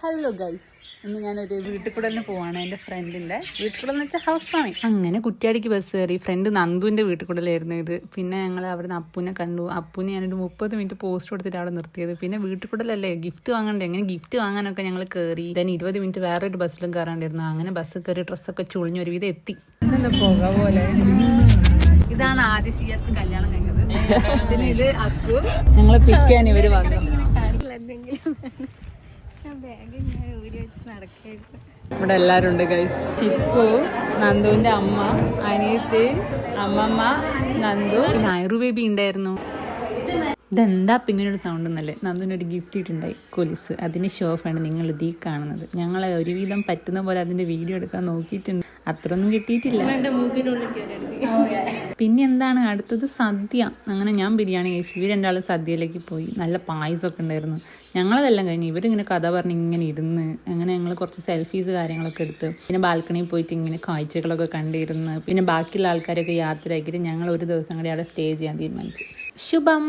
Hello guys, ഇന്ന് ഞാനൊരു വീട്ടിൽ കൂടെ തന്നെ പോവാണ്. എൻ്റെ ഫ്രണ്ടിൻ്റെ വീട്ടിൽ കൂടെ എന്ന് വെച്ചാൽ ഹൗസ് വാമിങ്. അങ്ങനെ കുറ്റ്യാടിക്ക് ബസ് കയറി. ഫ്രണ്ട് നന്ദുവിൻ്റെ വീട്ടിൽ കൂടെയായിരുന്നു ഇത്. പിന്നെ ഞങ്ങൾ അവിടുന്ന് അപ്പൂനെ കണ്ടു. അപ്പൂനെ ഞാനൊരു 30 മിനിറ്റ് പോസ്റ്റ് കൊടുത്തിട്ട് അവിടെ നിർത്തിയത്. പിന്നെ വീട്ടിൽ കൂടെയല്ലേ ഗിഫ്റ്റ് വാങ്ങണ്ടേ, അങ്ങനെ ഗിഫ്റ്റ് വാങ്ങാനൊക്കെ ഞങ്ങൾ കയറി. then 20 മിനിറ്റ് വേറൊരു ബസ്സിലും കയറാണ്ടിരുന്നു. അങ്ങനെ ബസ് കയറി ഡ്രസ്സൊക്കെ ചുളിഞ്ഞ് ഒരുവിധം എത്തി. പോക പോലെ ഇതാണ് ആദ്യ സിയർക്ക് കല്യാണം കഴിഞ്ഞത്. പിന്നെ ഇത് അക്കു ഞങ്ങളെ പിക്ക് ചെയ്യാൻ ഇവര് വന്നു. ഇവിടെ എല്ലാവരും ഉണ്ട് ഗൈസ്. ചിക്കു, നന്ദുവിൻ്റെ അമ്മ, അനിയത്തി, അമ്മമ്മ, നന്ദു, പിന്നെ ഐറു ബേബി ഉണ്ടായിരുന്നു. ഇതെന്താ ഇപ്പം ഇങ്ങനൊരു സൗണ്ട് എന്നല്ലേ. നന്ദുവിനൊരു ഗിഫ്റ്റ് ഇട്ടുണ്ടായി, കൊലിസ്. അതിൻ്റെ ഷോഫാണ് നിങ്ങൾ ഇതീ കാണുന്നത്. ഞങ്ങൾ ഒരുവിധം പറ്റുന്ന പോലെ അതിൻ്റെ വീഡിയോ എടുക്കാൻ നോക്കിയിട്ടുണ്ട്. അത്രയൊന്നും കിട്ടിയിട്ടില്ല. പിന്നെ എന്താണ് അടുത്തത്? സദ്യ. അങ്ങനെ ഞാൻ ബിരിയാണി കഴിച്ചു. ഇവർ രണ്ടാളും സദ്യയിലേക്ക് പോയി. നല്ല പായസമൊക്കെ ഉണ്ടായിരുന്നു. ഞങ്ങളതെല്ലാം കഴിഞ്ഞ് ഇവരിങ്ങനെ കഥ പറഞ്ഞ് ഇങ്ങനെ ഇരുന്ന് അങ്ങനെ ഞങ്ങൾ കുറച്ച് സെൽഫീസ് കാര്യങ്ങളൊക്കെ എടുത്ത് പിന്നെ ബാൽക്കണിയിൽ പോയിട്ട് ഇങ്ങനെ കാഴ്ചകളൊക്കെ കണ്ടിരുന്ന് പിന്നെ ബാക്കിയുള്ള ആൾക്കാരൊക്കെ യാത്രയാക്കിയിട്ട് ഞങ്ങൾ ഒരു ദിവസം കൂടി അവിടെ സ്റ്റേ ചെയ്യാൻ തീരുമാനിച്ചു. ശുഭം.